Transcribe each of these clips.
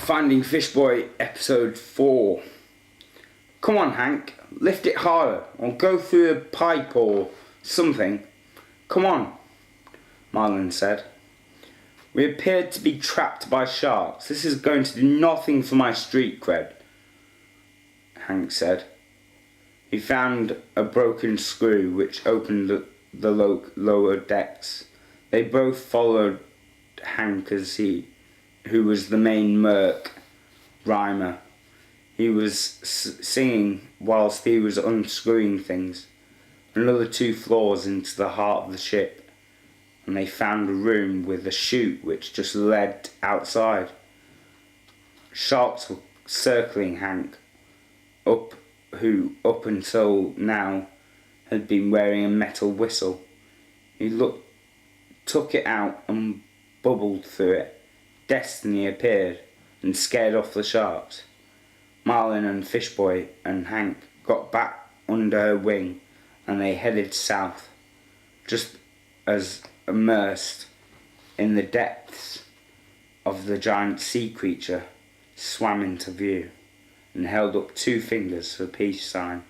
Finding Fishboy episode 4. Come on, Hank, lift it harder, or go through a pipe or something. Come on, Marlin said. We appeared to be trapped by sharks. This is going to do nothing for my street cred, Hank said. He found a broken screw which opened the lower decks. They both followed Hank who was the main merc rhymer. He was singing whilst he was unscrewing things. Another 2 floors into the heart of the ship, and they found a room with a chute which just led outside. Sharks were circling Hank, who up until now had been wearing a metal whistle. He took it out and bubbled through it. Destiny appeared and scared off the sharks. Marlin and Fishboy and Hank got back under her wing and they headed south. Just as immersed in the depths of the giant sea creature swam into view and held up 2 fingers for peace sign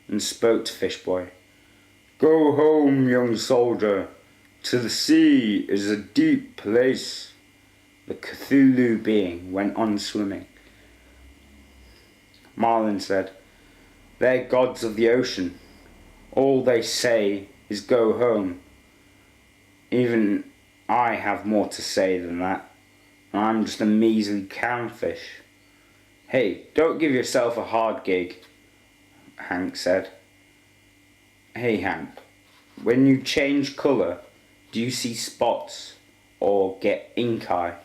and spoke to Fishboy. Go home, young soldier. To the sea is a deep place. The Cthulhu being went on swimming. Marlin said, they're gods of the ocean. All they say is go home. Even I have more to say than that. I'm just a measly clownfish. Hey, don't give yourself a hard gig, Hank said. Hey Hank, when you change colour, do you see spots or get ink eye?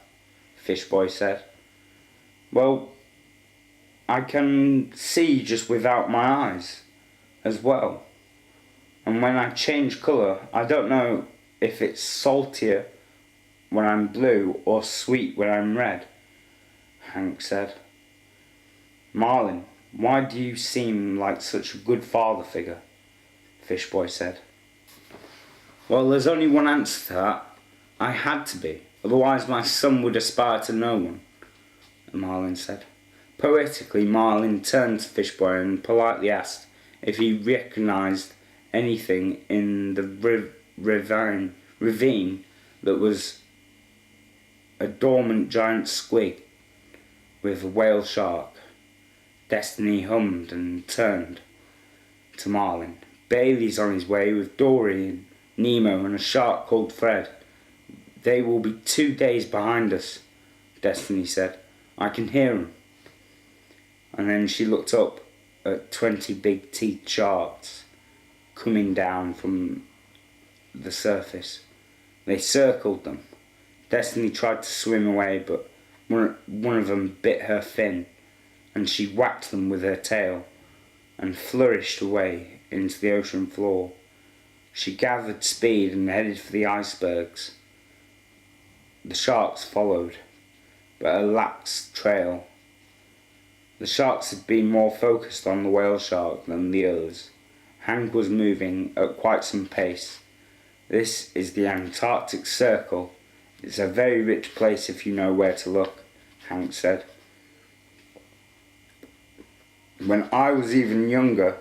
Fishboy said. Well, I can see just without my eyes as well. And when I change colour, I don't know if it's saltier when I'm blue or sweet when I'm red, Hank said. Marlin, why do you seem like such a good father figure? Fishboy said. Well, there's only one answer to that. I had to be, otherwise my son would aspire to no one, Marlin said. Poetically, Marlin turned to Fishboy and politely asked if he recognised anything in the ravine that was a dormant giant squig with a whale shark. Destiny hummed and turned to Marlin. Bailey's on his way with Dory and Nemo and a shark called Fred. They will be 2 days behind us, Destiny said. I can hear them. And then she looked up at 20 big teeth sharks coming down from the surface. They circled them. Destiny tried to swim away, but one of them bit her fin, and she whacked them with her tail and flourished away into the ocean floor. She gathered speed and headed for the icebergs. The sharks followed, but a lax trail. The sharks had been more focused on the whale shark than the others. Hank was moving at quite some pace. This is the Antarctic Circle. It's a very rich place if you know where to look, Hank said. When I was even younger,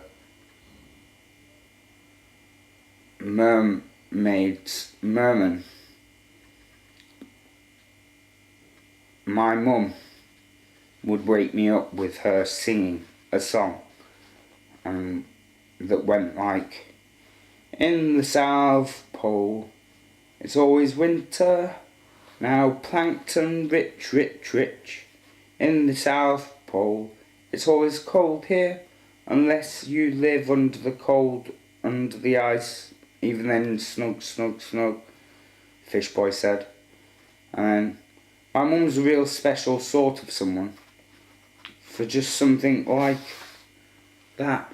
merman, my mum would wake me up with her singing a song that went like, in the South Pole it's always winter, now plankton rich, rich, rich. In the South Pole it's always cold here, unless you live under the ice, even then snug, snug, snug, Fishboy said. And my mum's a real special sort of someone, for just something like that.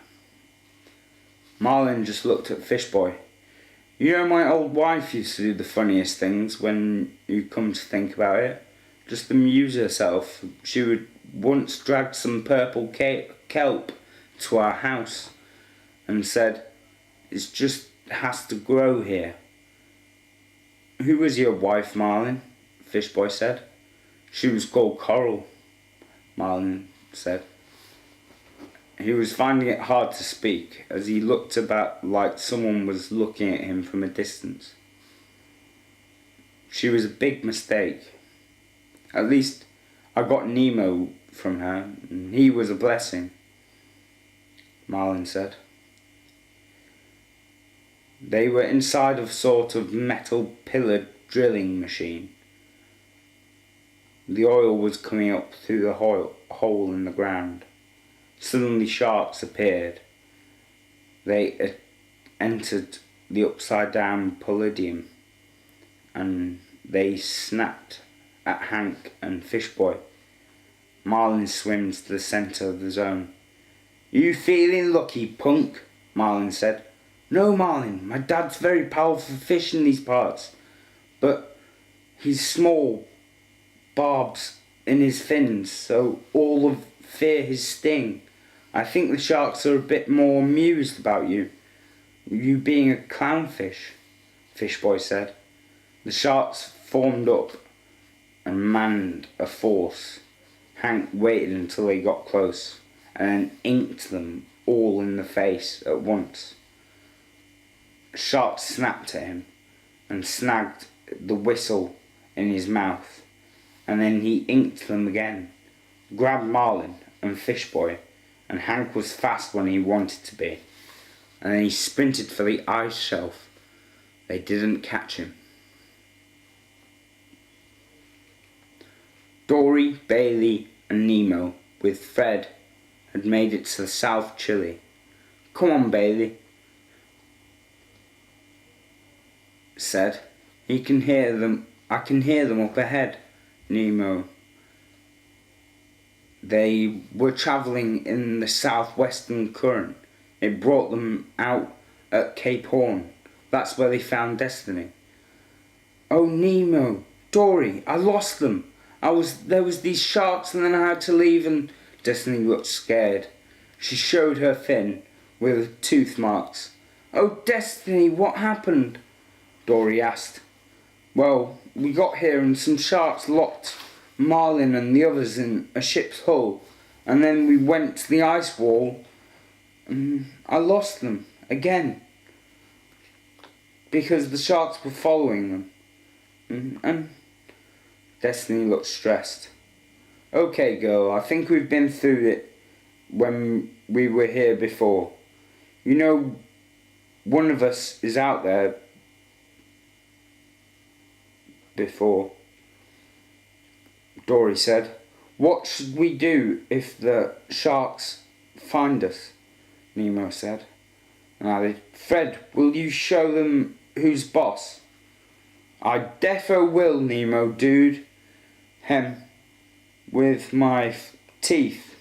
Marlin just looked at Fishboy. You know, my old wife used to do the funniest things when you come to think about it. Just amuse herself. She would once drag some purple kelp to our house and said, it just has to grow here. Who was your wife, Marlin? Fishboy said. She was called Coral. Marlin said. He was finding it hard to speak as he looked about like someone was looking at him from a distance. She was a big mistake. At least I got Nemo from her, and he was a blessing, Marlin said. They were inside of sort of metal pillared drilling machine. The oil was coming up through the hole in the ground. Suddenly sharks appeared. They entered the upside down palladium, and they snapped at Hank and Fishboy. Marlin swims to the centre of the zone. "You feeling lucky, punk?" Marlin said. "No, Marlin, my dad's very powerful fish in these parts, but he's small barbs in his fins, so all of fear his sting. I think the sharks are a bit more amused about you being a clownfish," Fishboy said. The sharks formed up and manned a force. Hank waited until they got close and then inked them all in the face at once. A shark snapped at him and snagged the whistle in his mouth, and then he inked them again, grabbed Marlin and Fishboy, and Hank was fast when he wanted to be, and then he sprinted for the ice shelf. They didn't catch him. Dory, Bailey and Nemo, with Fred, had made it to the South Chile. "Come on, Bailey," said. I can hear them up ahead, Nemo. They were travelling in the southwestern current. It brought them out at Cape Horn. That's where they found Destiny. "Oh, Nemo, Dory, I lost them. There was these sharks and then I had to leave," and Destiny looked scared. She showed her fin with tooth marks. "Oh, Destiny, what happened?" Dory asked. "Well, we got here and some sharks locked Marlin and the others in a ship's hull, and then we went to the ice wall and I lost them again because the sharks were following them." And Destiny looked stressed. "Okay, girl, I think we've been through it when we were here before. You know, one of us is out there before," Dory said. "What should we do if the sharks find us?" Nemo said. And added, "Fred, will you show them who's boss?" "I defo will, Nemo, dude. With my teeth,"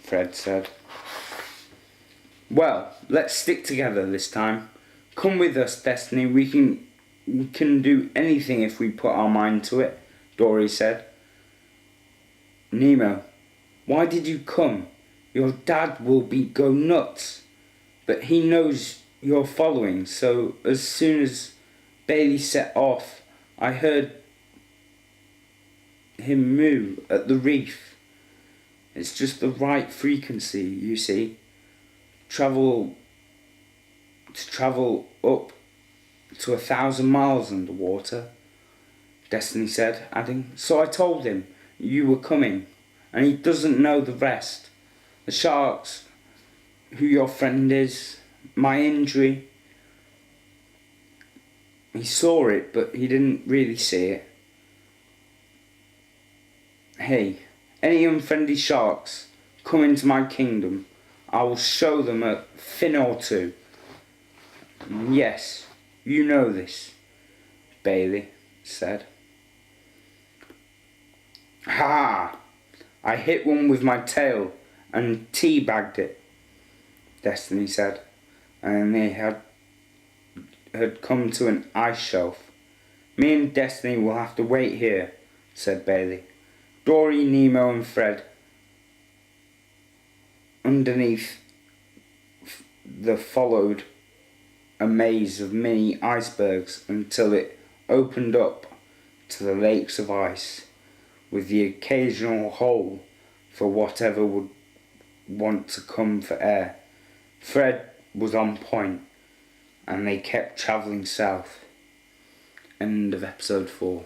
Fred said. "Well, let's stick together this time. Come with us, Destiny. We can do anything if we put our mind to it," Dory said. "Nemo, why did you come? Your dad will go nuts, but he knows you're following, so as soon as Bailey set off, I heard him moo at the reef. It's just the right frequency, you see. To travel up to 1,000 miles underwater," Destiny said, adding, "So I told him you were coming, and he doesn't know the rest. The sharks, who your friend is, my injury. He saw it, but he didn't really see it. Hey, any unfriendly sharks come into my kingdom, I will show them a fin or two. Yes, you know this," Bailey said. "Ha! I hit one with my tail and teabagged it," Destiny said, and they had come to an ice shelf. "Me and Destiny will have to wait here," said Bailey. Dory, Nemo and Fred underneath followed a maze of mini icebergs until it opened up to the lakes of ice. with the occasional hole for whatever would want to come for air. Fred was on point, and they kept travelling south. End of episode 4.